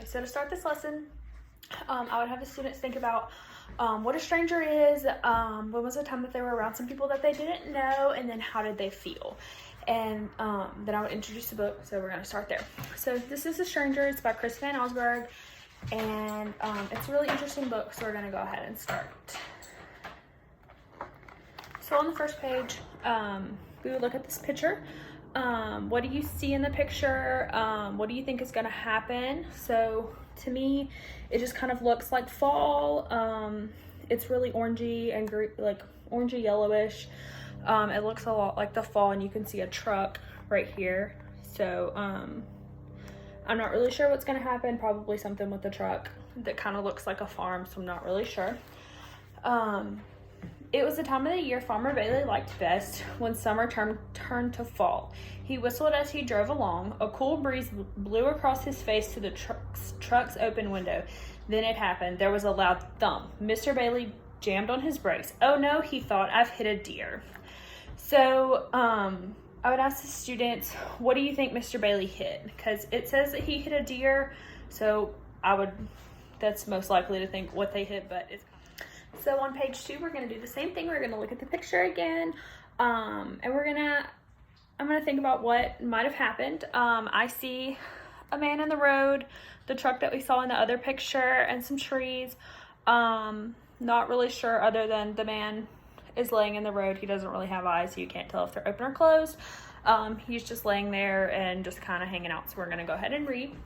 So to start this lesson, I would have the students think about what a stranger is, when was the time that they were around some people that they didn't know, and then how did they feel. And then I would introduce the book, so we're going to start there. So this is A Stranger. It's by Chris Van Allsburg, and it's a really interesting book, so we're going to go ahead and start. So on the first page, we would look at this picture. What do you see in the picture? What do you think is going to happen? So to me, it just kind of looks like fall. It's really orangey and like orangey yellowish. It looks a lot like the fall, and you can see a truck right here. So I'm not really sure what's going to happen. Probably something with the truck that kind of looks like a farm, so I'm not really sure. It was the time of the year Farmer Bailey liked best, when summer turned to fall. He whistled as he drove along. A cool breeze blew across his face to the truck's open window. Then it happened. There was a loud thump. Mr. Bailey jammed on his brakes. Oh no, he thought, I've hit a deer. So I would ask the students, what do you think Mr. Bailey hit? Because it says that he hit a deer, so that's most likely to think what they hit, but it's... So on page 2, we're going to do the same thing. We're going to look at the picture again, and I'm going to think about what might have happened. I see a man in the road, the truck that we saw in the other picture, and some trees. Not really sure, other than the man is laying in the road. He doesn't really have eyes, so you can't tell if they're open or closed. He's just laying there and just kind of hanging out, so we're going to go ahead and read.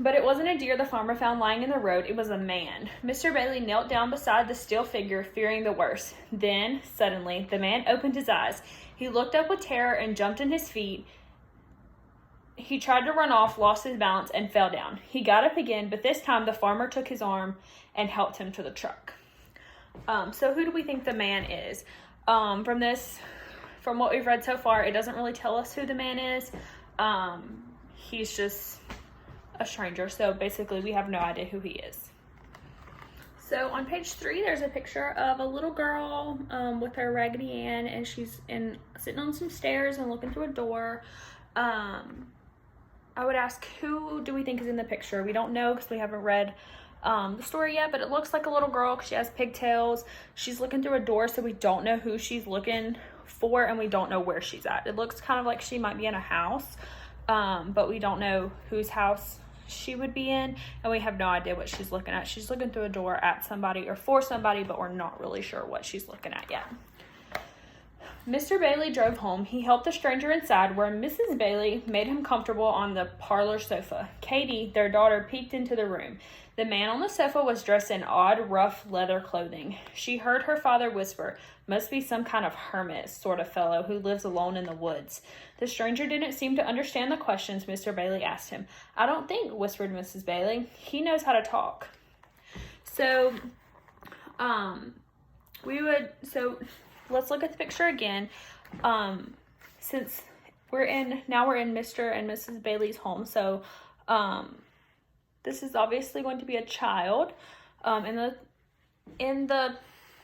But it wasn't a deer the farmer found lying in the road. It was a man. Mr. Bailey knelt down beside the still figure, fearing the worst. Then, suddenly, the man opened his eyes. He looked up with terror and jumped in his feet. He tried to run off, lost his balance, and fell down. He got up again, but this time the farmer took his arm and helped him to the truck. So who do we think the man is? From what we've read so far, it doesn't really tell us who the man is. He's just a stranger, so basically we have no idea who he is. So on page 3, there's a picture of a little girl with her Raggedy Ann, and she's sitting on some stairs and looking through a door. I would ask, who do we think is in the picture? We don't know because we haven't read the story yet, but it looks like a little girl because she has pigtails. She's looking through a door, so we don't know who she's looking for, and we don't know where she's at. It looks kind of like she might be in a house, but we don't know whose house she would be in, and we have no idea what she's looking at. She's looking through a door at somebody or for somebody, but we're not really sure what she's looking at yet. Mr. Bailey drove home. He helped the stranger inside, where Mrs. Bailey made him comfortable on the parlor sofa. Katie, their daughter, peeked into the room. The man on the sofa was dressed in odd, rough leather clothing. She heard her father whisper, "Must be some kind of hermit sort of fellow who lives alone in the woods." The stranger didn't seem to understand the questions Mr. Bailey asked him. "I don't think," whispered Mrs. Bailey. "He knows how to talk." So, let's look at the picture again. Since we're in Mr. and Mrs. Bailey's home, so, this is obviously going to be a child. In the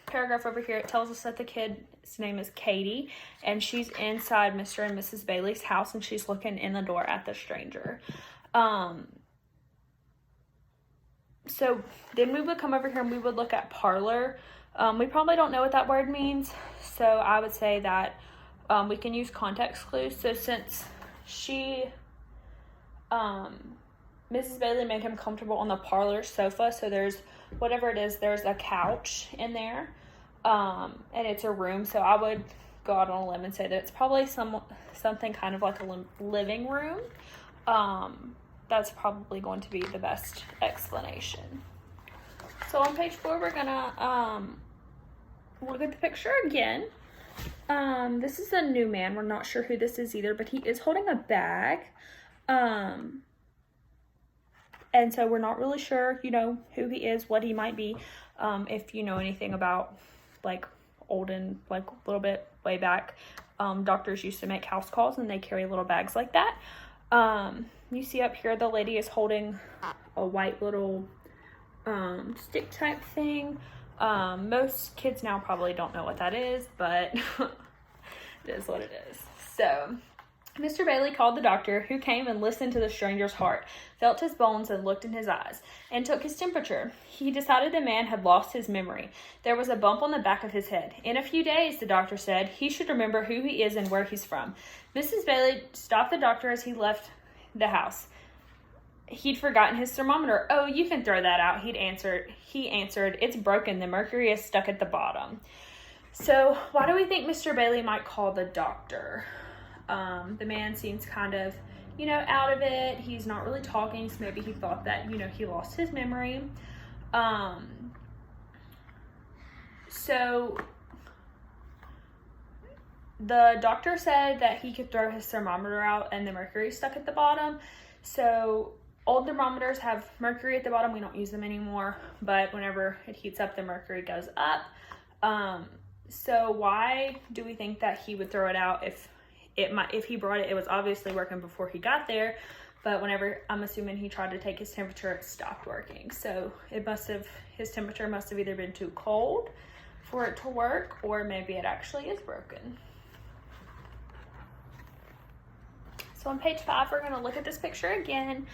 paragraph over here, it tells us that the kid's name is Katie, and she's inside Mr. and Mrs. Bailey's house, and she's looking in the door at the stranger. So then we would come over here and we would look at parlor. We probably don't know what that word means, so I would say that we can use context clues. So since Mrs. Bailey made him comfortable on the parlor sofa, so there's whatever it is, there's a couch in there, and it's a room, so I would go out on a limb and say that it's probably something kind of like a living room. That's probably going to be the best explanation. So on page 4, we're gonna look at the picture again. This is a new man. We're not sure who this is either, but he is holding a bag. And so we're not really sure, who he is, what he might be. If you know anything about, like, olden, like, a little bit way back, doctors used to make house calls, and they carry little bags like that. You see up here, the lady is holding a white little stick type thing. Most kids now probably don't know what that is, but it is what it is. So Mr. Bailey called the doctor, who came and listened to the stranger's heart, felt his bones, and looked in his eyes, and took his temperature. He decided the man had lost his memory. There was a bump on the back of his head. In a few days, the doctor said, he should remember who he is and where he's from. Mrs. Bailey stopped the doctor as he left the house. He'd forgotten his thermometer. "Oh, you can throw that out," he answered. "It's broken. The mercury is stuck at the bottom." So why do we think Mr. Bailey might call the doctor? The man seems kind of, out of it. He's not really talking, so maybe he thought that, he lost his memory. So the doctor said that he could throw his thermometer out and the mercury stuck at the bottom. So old thermometers have mercury at the bottom. We don't use them anymore, but whenever it heats up, the mercury goes up. So why do we think that he would throw it out if he brought it? It was obviously working before he got there, but whenever, I'm assuming, he tried to take his temperature, it stopped working. So his temperature must have either been too cold for it to work, or maybe it actually is broken. So on page 5, we're going to look at this picture again.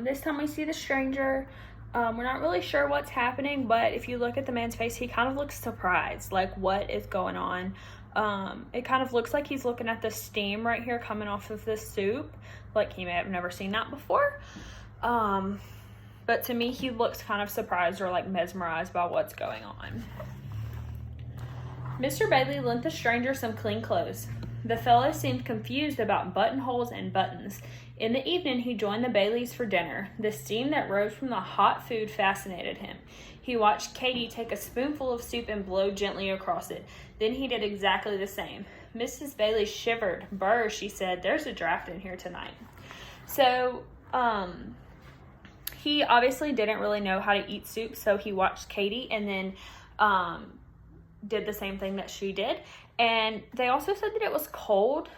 This time we see the stranger. We're not really sure what's happening, but if you look at the man's face, he kind of looks surprised, like what is going on. It kind of looks like he's looking at the steam right here coming off of this soup, like he may have never seen that before. But to me, he looks kind of surprised or like mesmerized by what's going on. Mr. Bailey lent the stranger some clean clothes. The fellow seemed confused about buttonholes and buttons. In the evening, he joined the Baileys for dinner. The steam that rose from the hot food fascinated him. He watched Katie take a spoonful of soup and blow gently across it. Then he did exactly the same. Mrs. Bailey shivered. "Brr," she said, "there's a draft in here tonight." So, he obviously didn't really know how to eat soup, so he watched Katie and then did the same thing that she did. And they also said that it was cold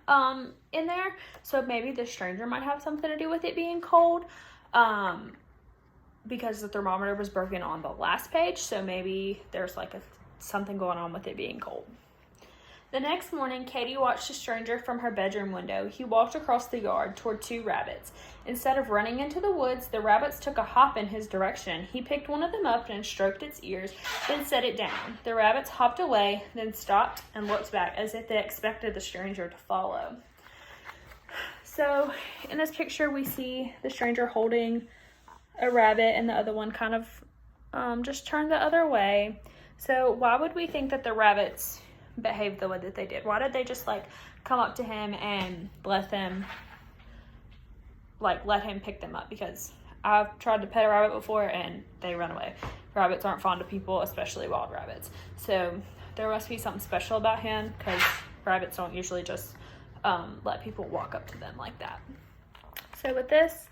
in there, so maybe the stranger might have something to do with it being cold, because the thermometer was broken on the last page, so maybe there's like something going on with it being cold. The next morning, Katie watched a stranger from her bedroom window. He walked across the yard toward 2 rabbits. Instead of running into the woods, the rabbits took a hop in his direction. He picked one of them up and stroked its ears, then set it down. The rabbits hopped away, then stopped and looked back as if they expected the stranger to follow. So in this picture, we see the stranger holding a rabbit and the other one kind of just turned the other way. So why would we think that the rabbits behaved the way that they did? Why did they just come up to him and let him pick them up? Because I've tried to pet a rabbit before and they run away. Rabbits aren't fond of people, especially wild rabbits. So there must be something special about him, because rabbits don't usually just let people walk up to them like that. So with this,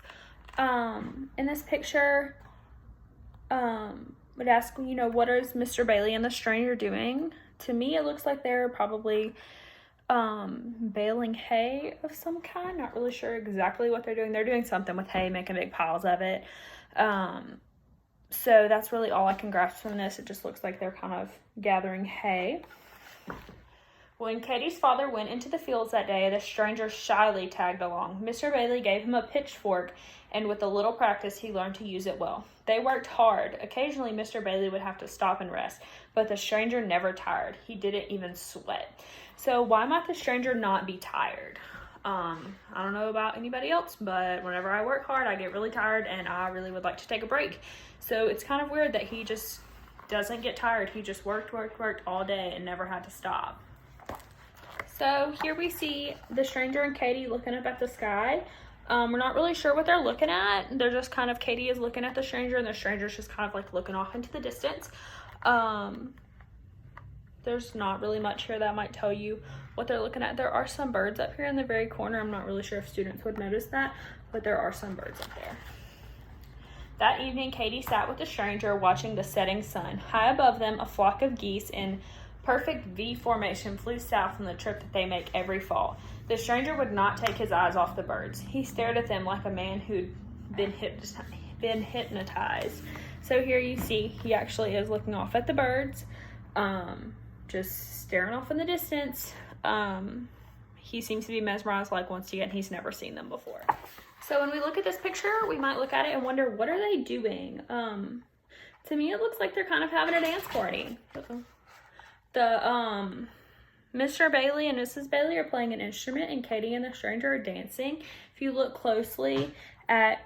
in this picture, would ask, what is Mr. Bailey and the stranger doing? To me, it looks like they're probably baling hay of some kind. Not really sure exactly what they're doing. They're doing something with hay, making big piles of it. So that's really all I can grasp from this. It just looks like they're kind of gathering hay. When Katie's father went into the fields that day, the stranger shyly tagged along. Mr. Bailey gave him a pitchfork, and with a little practice, he learned to use it well. They worked hard. Occasionally, Mr. Bailey would have to stop and rest, but the stranger never tired. He didn't even sweat. So why might the stranger not be tired? I don't know about anybody else, but whenever I work hard, I get really tired, and I really would like to take a break. So it's kind of weird that he just doesn't get tired. He just worked all day and never had to stop. So here we see the stranger and Katie looking up at the sky. We're not really sure what they're looking at. They're just kind of, Katie is looking at the stranger, and the stranger's just kind of looking off into the distance. There's not really much here that might tell you what they're looking at. There are some birds up here in the very corner. I'm not really sure if students would notice that, but there are some birds up there. That evening, Katie sat with the stranger watching the setting sun. High above them, a flock of geese in perfect V formation flew south on the trip that they make every fall. The stranger would not take his eyes off the birds. He stared at them like a man who'd been hypnotized. So here you see he actually is looking off at the birds, just staring off in the distance. he seems to be mesmerized like once again he's never seen them before. So when we look at this picture, we might look at it and wonder, what are they doing? To me, it looks like they're kind of having a dance party. The Mr. Bailey and Mrs. Bailey are playing an instrument, and Katie and the stranger are dancing. If you look closely at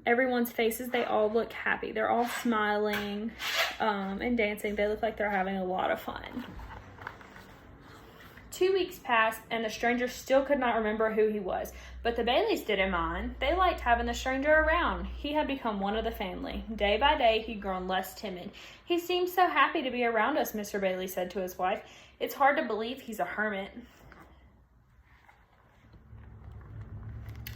everyone's faces, they all look happy. They're all smiling and dancing. They look like they're having a lot of fun. 2 weeks passed, and the stranger still could not remember who he was. But the Baileys didn't mind. They liked having the stranger around. He had become one of the family. Day by day, he'd grown less timid. He seemed so happy to be around us, Mr. Bailey said to his wife. It's hard to believe he's a hermit.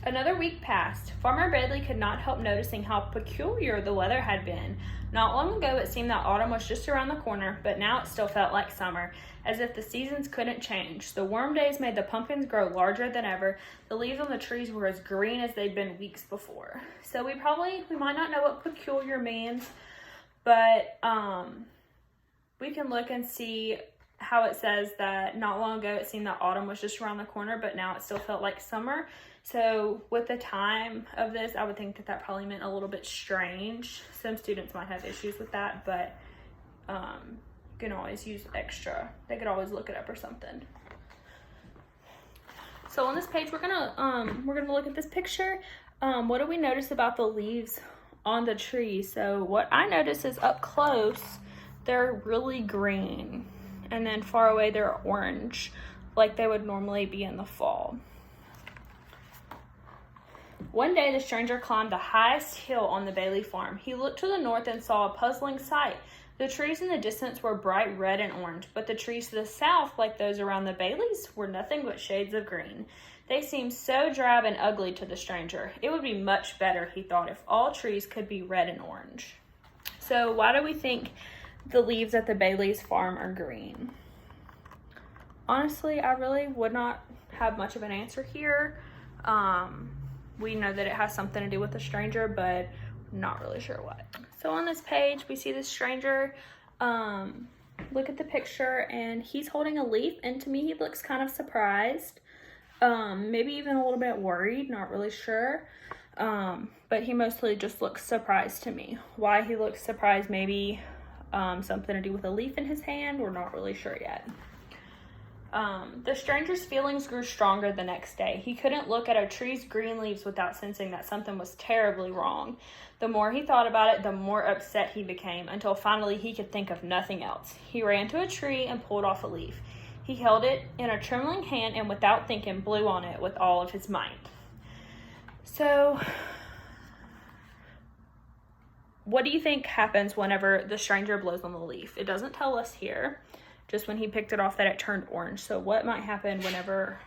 Another week passed. Farmer Bailey could not help noticing how peculiar the weather had been. Not long ago, it seemed that autumn was just around the corner, but now it still felt like summer, as if the seasons couldn't change. The warm days made the pumpkins grow larger than ever. The leaves on the trees were as green as they'd been weeks before. So we might not know what peculiar means, but we can look and see how it says that not long ago it seemed that autumn was just around the corner, but now it still felt like summer. So with the time of this, I would think that that probably meant a little bit strange. Some students might have issues with that, but you can always use extra. They could always look it up or something. So on this page, we're gonna look at this picture. What do we notice about the leaves on the tree? So what I notice is up close, they're really green, and then far away they're orange, like they would normally be in the fall. One day, the stranger climbed the highest hill on the Bailey farm. He looked to the north and saw a puzzling sight. The trees in the distance were bright red and orange, but the trees to the south, like those around the Baileys, were nothing but shades of green. They seemed so drab and ugly to the stranger. It would be much better, he thought, if all trees could be red and orange. So why do we think the leaves at the Bailey's farm are green? Honestly, I really would not have much of an answer here. We know that it has something to do with the stranger, but not really sure what. So on this page, we see the stranger. Look at the picture, and he's holding a leaf, and to me, he looks kind of surprised. Maybe even a little bit worried, not really sure. But he mostly just looks surprised to me. Why he looks surprised, maybe something to do with a leaf in his hand. We're not really sure yet. The stranger's feelings grew stronger the next day. He couldn't look at a tree's green leaves without sensing that something was terribly wrong. The more he thought about it, the more upset he became, until finally he could think of nothing else. He ran to a tree and pulled off a leaf. He held it in a trembling hand and without thinking blew on it with all of his might. So, what do you think happens whenever the stranger blows on the leaf? It doesn't tell us here. Just when he picked it off that it turned orange. So what might happen whenever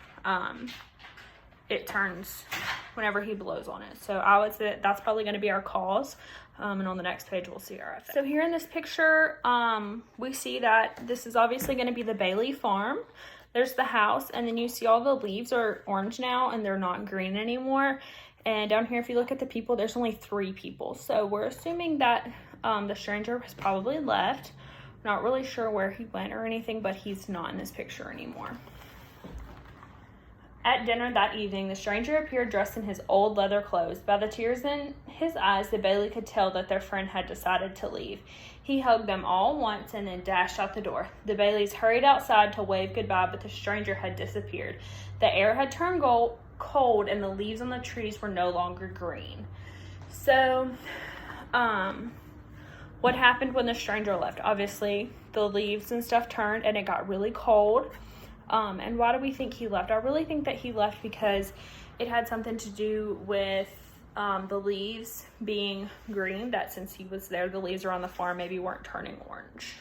whenever he blows on it? So I would say that that's probably going to be our cause. And on the next page, we'll see our effect. So here in this picture, we see that this is obviously going to be the Bailey farm. There's the house, and then you see all the leaves are orange now, and they're not green anymore. And down here, if you look at the people, there's only 3 people. So we're assuming that the stranger has probably left. Not really sure where he went or anything, but he's not in this picture anymore. At dinner that evening, the stranger appeared dressed in his old leather clothes. By the tears in his eyes, the Bailey could tell that their friend had decided to leave. He hugged them all once and then dashed out the door. The Baileys hurried outside to wave goodbye, but the stranger had disappeared. The air had turned cold, and the leaves on the trees were no longer green. So, what happened when the stranger left? Obviously, the leaves and stuff turned and it got really cold. And why do we think he left? I really think that he left because it had something to do with the leaves being green, that since he was there, the leaves around the farm maybe weren't turning orange.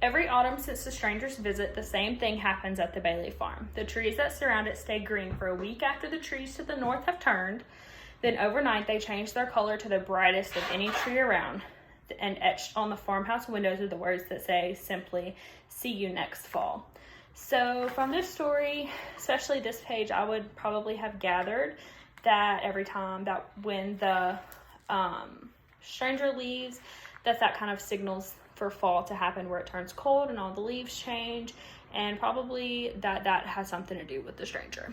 Every autumn since the stranger's visit, the same thing happens at the Bailey farm. The trees that surround it stay green for a week after the trees to the north have turned. Then overnight, they change their color to the brightest of any tree around. And etched on the farmhouse windows are the words that say simply, "See you next fall." So from this story, especially this page, I would probably have gathered that every time that when the stranger leaves, that kind of signals for fall to happen where it turns cold and all the leaves change, and probably that has something to do with the stranger.